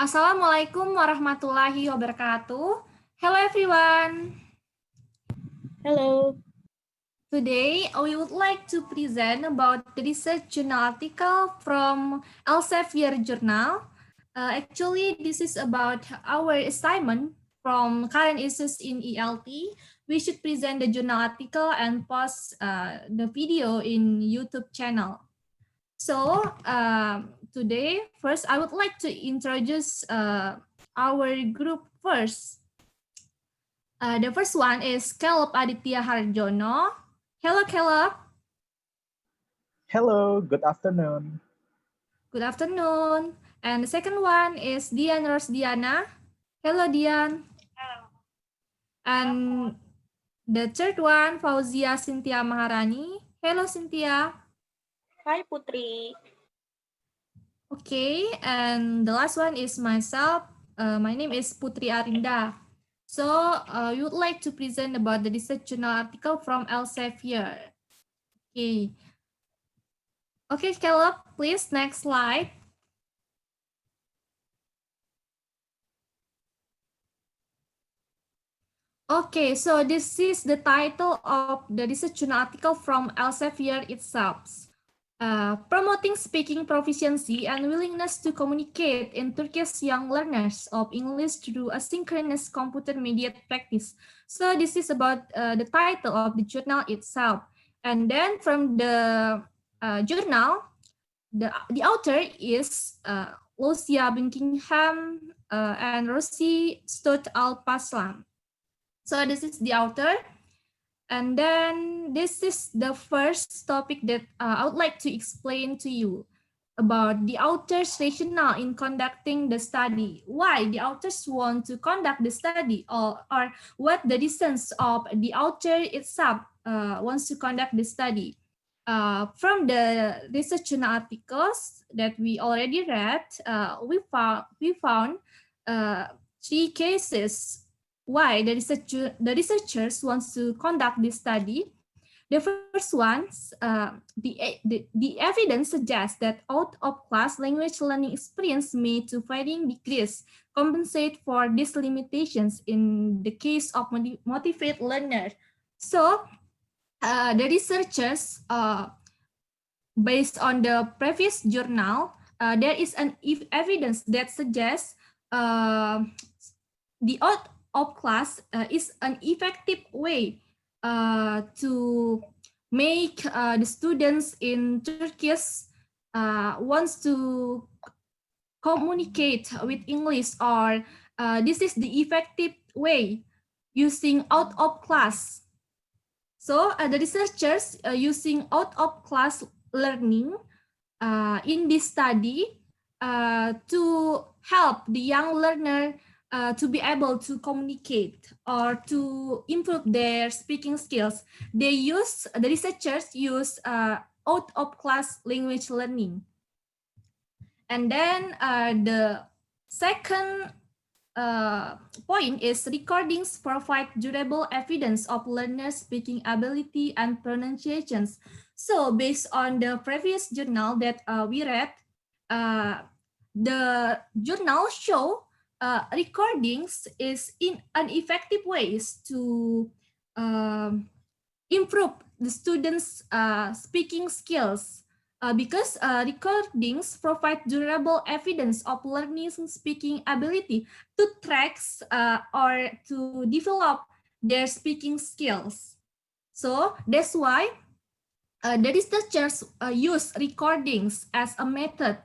Assalamualaikum warahmatullahi wabarakatuh. Hello everyone. Hello. Today we would like to present about the research journal article from Elsevier Journal. Actually, this is about our assignment from current issues in ELT. We should present the journal article and post the video in YouTube channel. So today, first I would like to introduce our group first. The first one is Caleb Aditya Harjono. Hello, Caleb. Hello, good afternoon. Good afternoon. And the second one is Dian Rosdiana. Hello, Dian. Hello. And the third one, Fauzia Cynthia Maharani. Hello, Cynthia. Hi, Putri. Okay, and the last one is myself. My name is Putri Arinda. So we would like to present about the research journal article from Elsevier. Okay. Okay, Caleb, please, next slide. Okay, so this is the title of the research journal article from Elsevier itself. Promoting speaking proficiency and willingness to communicate in Turkish young learners of English through asynchronous computer-mediated practice. So this is about the title of the journal itself. And then from the journal, the author is Lucia Buckingham and Rosie Stott Al-Paslam. So this is the author. And then this is the first topic that I would like to explain to you about the author's rationale in conducting the study. Why the authors want to conduct the study, or what the reasons of the author itself wants to conduct the study. From the research articles that we already read, we found three cases why the researchers wants to conduct this study. The first one, the evidence suggests that out-of-class language learning experience may to varying degrees compensate for these limitations in the case of motivated learner. So the researchers, based on the previous journal, there is an evidence that suggests the out-of-class is an effective way to make the students in Turkish wants to communicate with English, or this is the effective way using out-of-class. So the researchers using out-of-class learning in this study to help the young learner to be able to communicate or to improve their speaking skills. The researchers use out-of-class language learning. And then the second point is recordings provide durable evidence of learners' speaking ability and pronunciations. So based on the previous journal that we read, the journal show recordings is in an effective ways to improve the students' speaking skills because recordings provide durable evidence of learning speaking ability to track or to develop their speaking skills. So that's why the researchers use recordings as a method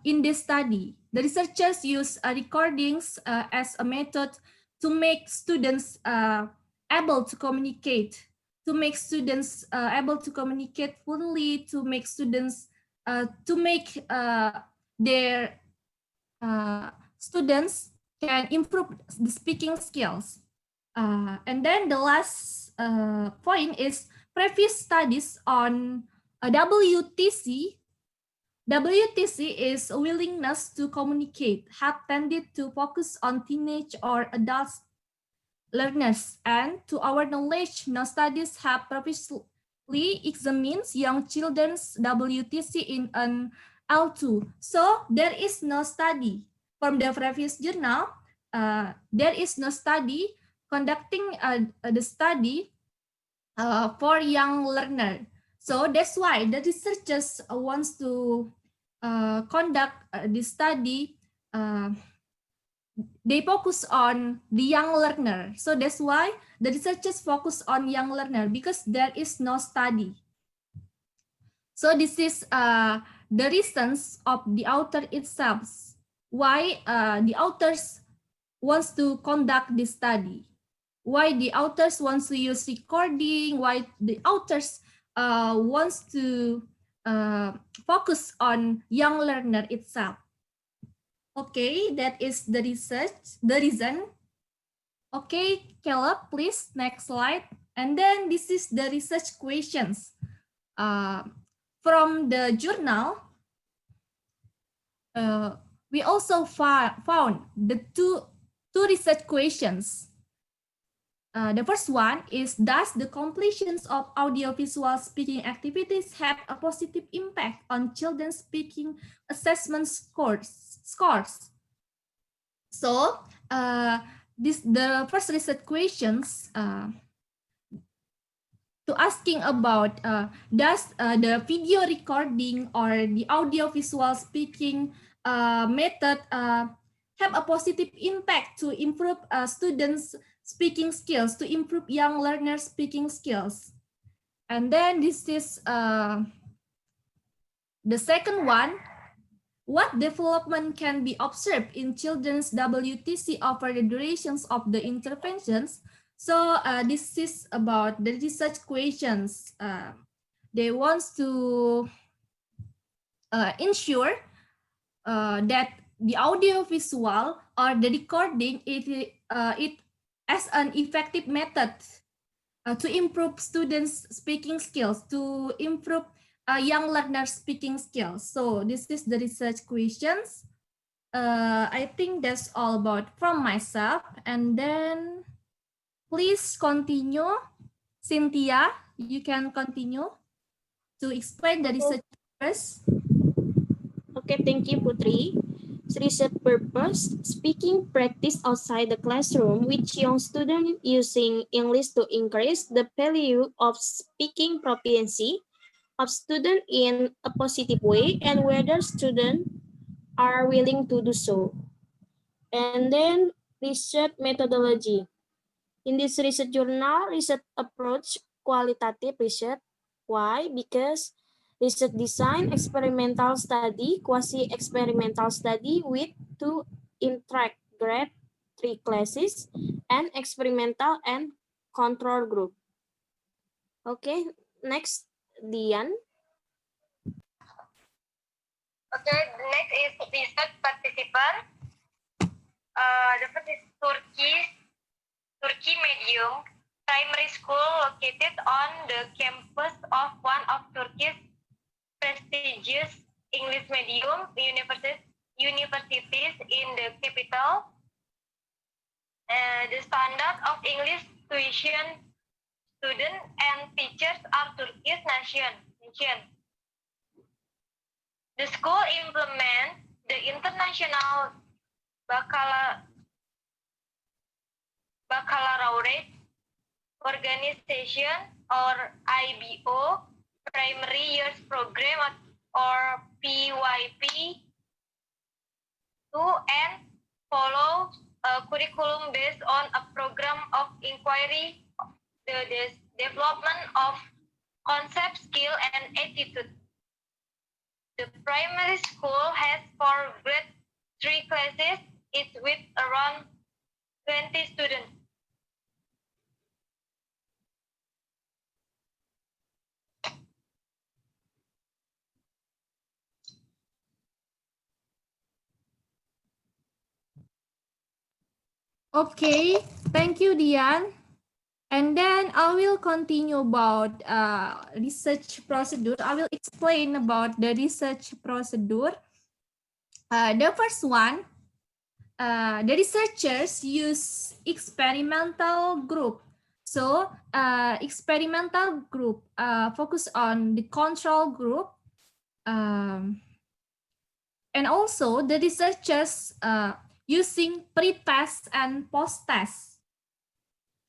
in this study. The researchers use recordings as a method to make students able to communicate, to make students able to communicate fully, to make students, to make their students can improve the speaking skills. And then the last point is previous studies on WTC. WTC is willingness to communicate, have tended to focus on teenage or adult learners, and to our knowledge, no studies have previously examined young children's WTC in an L2. So there is no study from the previous journal, there is no study conducting the study for young learner. So that's why the researchers wants to conduct this study. They focus on the young learner. So that's why the researchers focus on young learner because there is no study. So this is the reasons of the author itself, why the authors wants to conduct this study, why the authors wants to use recording, why the authors wants to focus on young learner itself. Okay, that is the research, the reason. Okay, Caleb, please, next slide. And then this is the research questions. From the journal, we also found the two research questions. The first one is, does the completions of audiovisual speaking activities have a positive impact on children's speaking assessment scores? So the first research questions to asking about does the video recording or the audio-visual speaking method have a positive impact to improve students' speaking skills, to improve young learners' speaking skills. And then this is the second one. What development can be observed in children's WTC over the durations of the interventions? So this is about the research questions. They want to ensure that the audio visual or the recording it as an effective method to improve students' speaking skills, to improve young learners' speaking skills. So this is the research questions. I think that's all about from myself. And then please continue. Cynthia, you can continue to explain the research first. Okay, thank you, Putri. Research purpose, speaking practice outside the classroom with young students using English to increase the value of speaking proficiency of students in a positive way and whether students are willing to do so. And then research methodology. In this research journal, research approach qualitative research. Why? Because research design experimental study, quasi-experimental study with two interact grade 3 classes and experimental and control group. Okay, next, Dian. Okay, the next is research participant. The first is Turkey medium primary school located on the campus of one of Turkey's prestigious English medium universities in the capital. The standard of English tuition students and teachers are Turkish nation. The school implements the International Baccalaureate Organization or IBO Primary Years Program or PYP to and follow a curriculum based on a program of inquiry, the development of concept, skill, and attitude. The primary school has 4 grade 3 classes, each with around 20 students. Okay, thank you, Dian. And then I will continue about research procedure. I will explain about the research procedure. The first one, the researchers use experimental group. So experimental group focus on the control group. And also the researchers using pre-test and post-test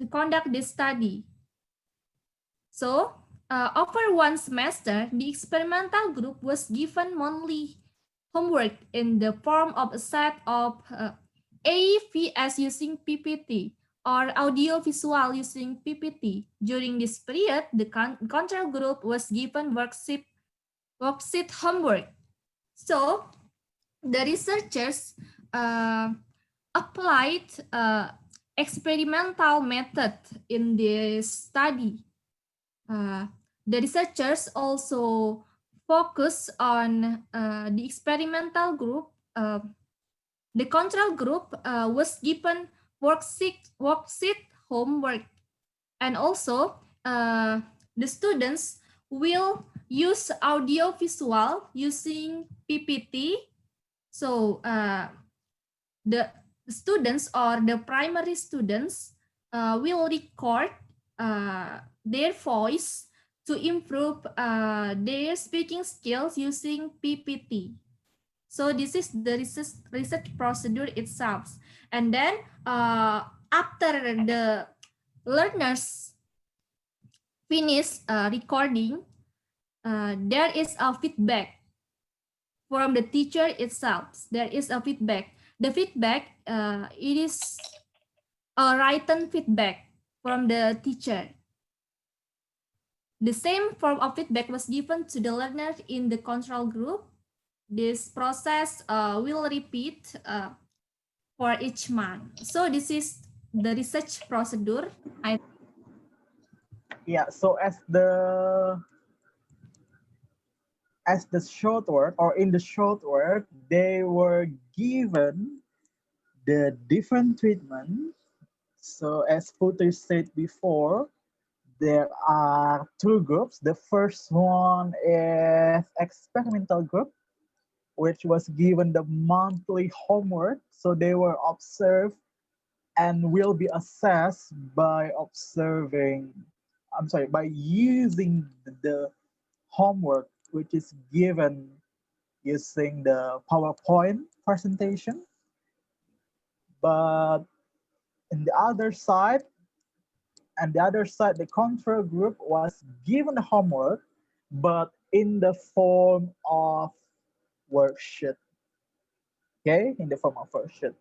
to conduct this study. So over one semester, the experimental group was given monthly homework in the form of a set of AVS using PPT or audio-visual using PPT. During this period, the control group was given worksheet homework. So the researchers applied experimental method in this study. The researchers also focus on the experimental group. The control group was given worksheet homework, and also the students will use audio visual using PPT. So the students or the primary students will record their voice to improve their speaking skills using PPT. So this is the research procedure itself. And then after the learners finish recording, there is a feedback from the teacher itself. There is a feedback. The feedback, it is a written feedback from the teacher. The same form of feedback was given to the learner in the control group. This process will repeat for each month. So this is the research procedure. Yeah, so as the short work or in the short work, they were given the different treatment. So as Putri said before, there are two groups. The first one is experimental group, which was given the monthly homework. So they were observed and will be assessed by by using the homework which is given using the PowerPoint presentation. But in the other side, the control group was given the homework, but in the form of worksheet. Okay, in the form of worksheet.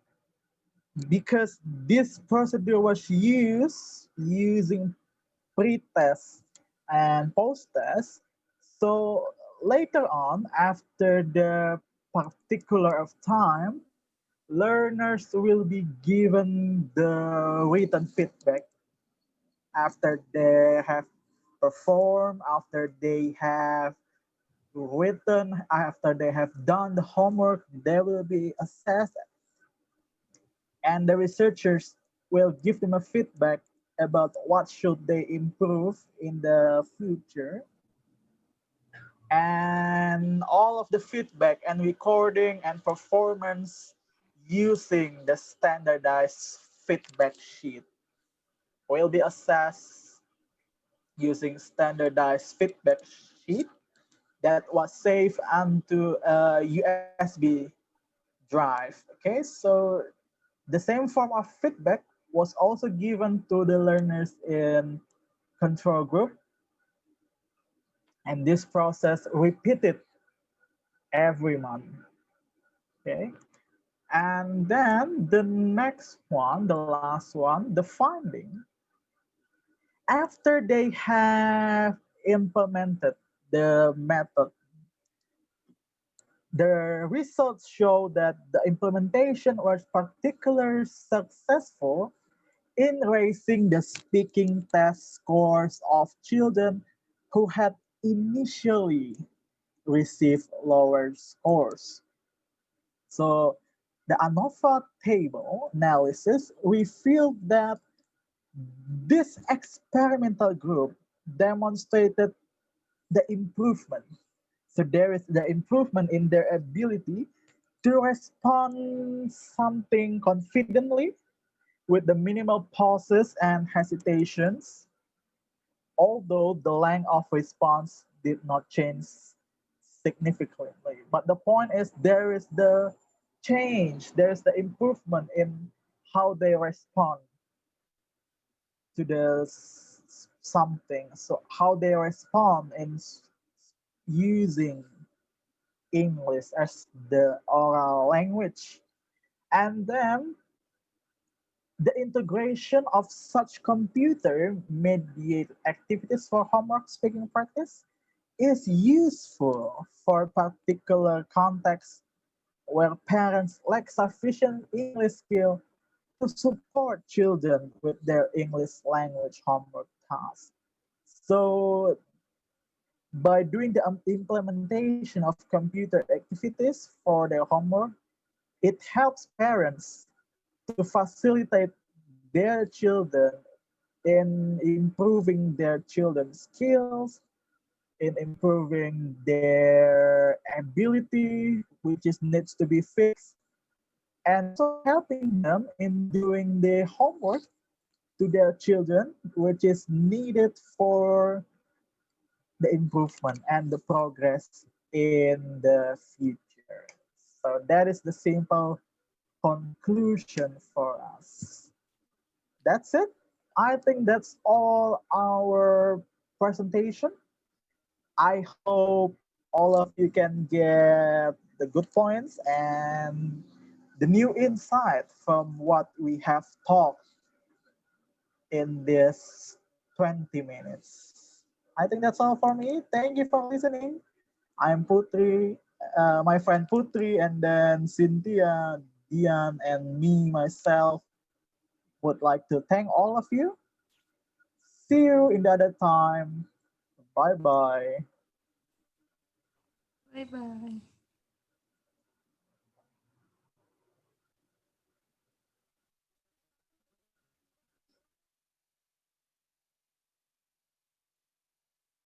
Because this procedure was used using pre-test and post-test, so later on, after the particular of time, learners will be given the written feedback after they have performed, after they have written, after they have done the homework, they will be assessed, and the researchers will give them a feedback about what should they improve in the future. And all of the feedback and recording and performance using the standardized feedback sheet will be assessed using standardized feedback sheet that was saved onto a USB drive. Okay, so the same form of feedback was also given to the learners in control group, and this process repeated every month. Okay, and then the next one, the last one, the finding. After they have implemented the method, the results show that the implementation was particularly successful in raising the speaking test scores of children who had initially received lower scores. So the ANOVA table analysis revealed that this experimental group demonstrated the improvement. So there is the improvement in their ability to respond something confidently with the minimal pauses and hesitations, although the length of response did not change significantly. But the point is there is the change, there's the improvement in how they respond to the something. So how they respond in using English as the oral language. And then the integration of such computer mediated activities for homework speaking practice is useful for particular contexts where parents lack sufficient English skill to support children with their English language homework tasks. So by doing the implementation of computer activities for their homework, it helps parents to facilitate their children in improving their children's skills, in improving their ability, which is needs to be fixed, and also helping them in doing the homework to their children, which is needed for the improvement and the progress in the future. So that is the simple conclusion for us. That's it. I think that's all our presentation. I hope all of you can get the good points and the new insight from what we have talked in this 20 minutes. I think that's all for me. Thank you for listening. I'm Putri, my friend Putri, and then Cynthia, Dian, and me, myself, would like to thank all of you. See you in the other time. Bye bye. Bye bye.